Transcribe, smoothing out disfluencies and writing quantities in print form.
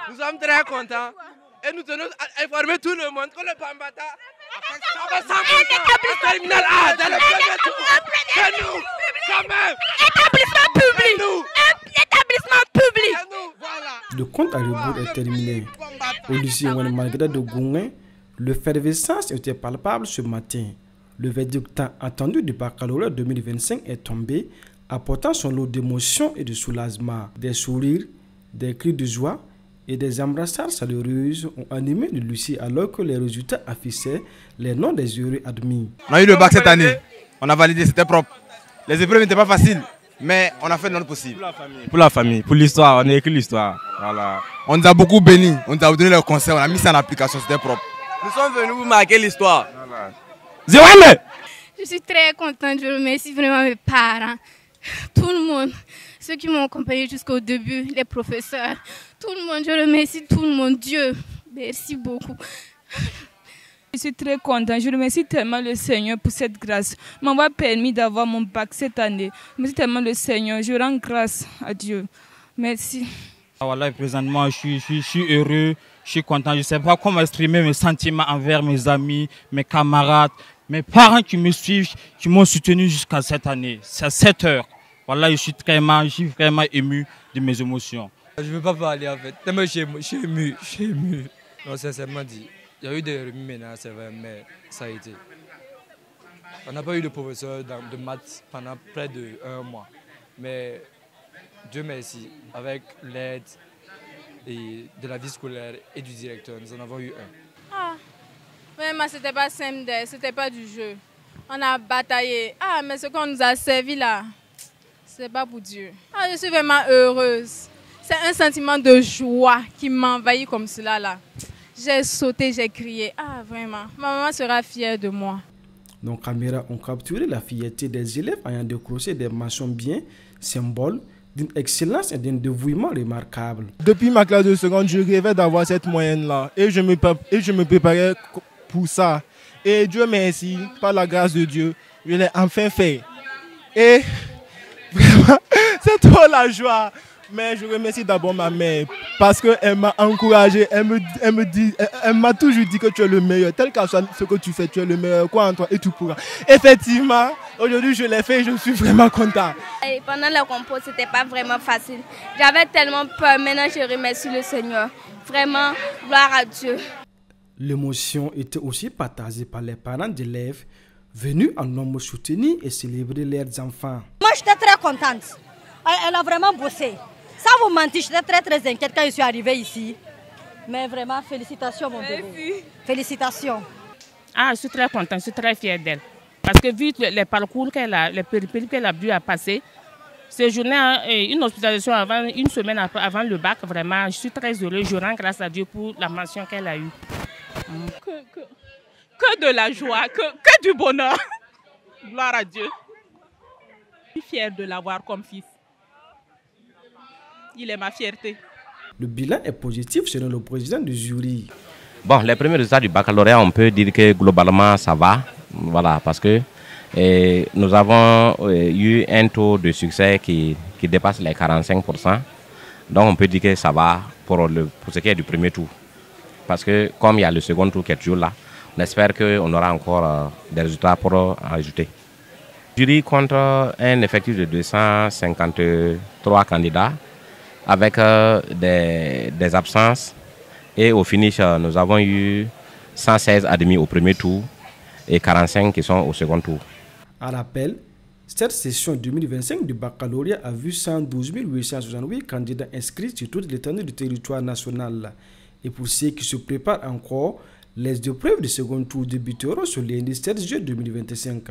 Nous sommes très contents et nous tenons à informer tout le monde que le Bambata a fait 100% terminal A dans le premier tour. C'est nous, quand même. Établissement public. Établissement public. Le compte à rebours est terminé. Au lycée Ouane-Marguerite de Gouin, l'effervescence était palpable ce matin. Le verdict tant attendu du baccalauréat 2025 est tombé, apportant son lot d'émotions et de soulagement. Des sourires, des cris de joie et des embrassades chaleureuses ont animé le lycée alors que les résultats affichaient les noms des heureux admis. On a eu le bac cette année, on a validé, c'était propre. Les épreuves n'étaient pas faciles, mais on a fait notre possible. Pour la famille, pour l'histoire, on a écrit l'histoire. Voilà. On nous a beaucoup bénis, on nous a donné le conseil, on a mis ça en application, c'était propre. Nous sommes venus vous marquer l'histoire. Voilà. Je suis très contente, je remercie vraiment mes parents, tout le monde, ceux qui m'ont accompagné jusqu'au début, les professeurs, tout le monde, je remercie tout le monde, Dieu, merci beaucoup. Je suis très contente, je remercie tellement le Seigneur pour cette grâce. Il m'a permis d'avoir mon bac cette année. Je remercie tellement le Seigneur, je rends grâce à Dieu. Merci. Voilà, présentement, je suis heureux, je suis content. Je ne sais pas comment exprimer mes sentiments envers mes amis, mes camarades, mes parents qui me suivent, qui m'ont soutenu jusqu'à cette année. C'est à 7 heures. Voilà, je suis vraiment ému de mes émotions. Je ne veux pas parler en fait. Tellement je suis ému. Non, sincèrement dit. Il y a eu des remis-ménages, c'est vrai, mais ça a été. On n'a pas eu de professeur de maths pendant près d'1 mois. Mais Dieu merci, avec l'aide de la vie scolaire et du directeur, nous en avons eu un. Ah, vraiment, c'était pas simple, c'était pas du jeu. On a bataillé. Ah, mais ce qu'on nous a servi là, c'est pas pour Dieu. Ah, je suis vraiment heureuse. C'est un sentiment de joie qui m'envahit comme cela là. J'ai sauté, j'ai crié. Ah, vraiment, ma maman sera fière de moi. Nos caméras ont capturé la fierté des élèves ayant décroché des mentions bien, symbole d'une excellence et d'un dévouement remarquable. Depuis ma classe de seconde, je rêvais d'avoir cette moyenne-là et je me préparais pour ça. Et Dieu merci, par la grâce de Dieu, je l'ai enfin fait. Et vraiment, c'est trop la joie. Mais je remercie d'abord ma mère parce qu'elle m'a encouragé. Elle m'a toujours dit que tu es le meilleur. Tel qu'à soit ce que tu fais, tu es le meilleur. Quoi en toi et tu pourras. Effectivement, aujourd'hui je l'ai fait et je suis vraiment content. Et pendant le compo, c'était pas vraiment facile. J'avais tellement peur. Maintenant, je remercie le Seigneur. Vraiment, gloire à Dieu. L'émotion était aussi partagée par les parents d'élèves venus en nombre soutenir et célébrer leurs enfants. Moi, j'étais très contente. Elle a vraiment bossé. Sans vous mentir, j'étais très inquiète quand je suis arrivée ici. Mais vraiment, félicitations mon bébé. Félicitations. Ah, je suis très contente, je suis très fière d'elle. Parce que vu les parcours qu'elle a, les péripéties qu'elle a dû passer, ces journées, une hospitalisation une semaine avant le bac, vraiment, je suis très heureuse. Je rends grâce à Dieu pour la mention qu'elle a eue. Que de la joie, que du bonheur. Gloire à Dieu. Je suis fière de l'avoir comme fils. Il est ma fierté. Le bilan est positif selon le président du jury. Bon, les premiers résultats du baccalauréat, on peut dire que globalement ça va. Voilà, parce que nous avons eu un taux de succès qui dépasse les 45%. Donc on peut dire que ça va pour ce qui est du premier tour. Parce que comme il y a le second tour qui est toujours là, on espère qu'on aura encore des résultats pour ajouter. Le jury compte un effectif de 253 candidats avec des absences. Et au finish, nous avons eu 116 admis au premier tour et 45 qui sont au second tour. À rappel, cette session 2025 du baccalauréat a vu 112 868 candidats inscrits sur toute l'étendue du territoire national. Et pour ceux qui se préparent encore, les épreuves du second tour débuteront sur lundi 7 juillet 2025.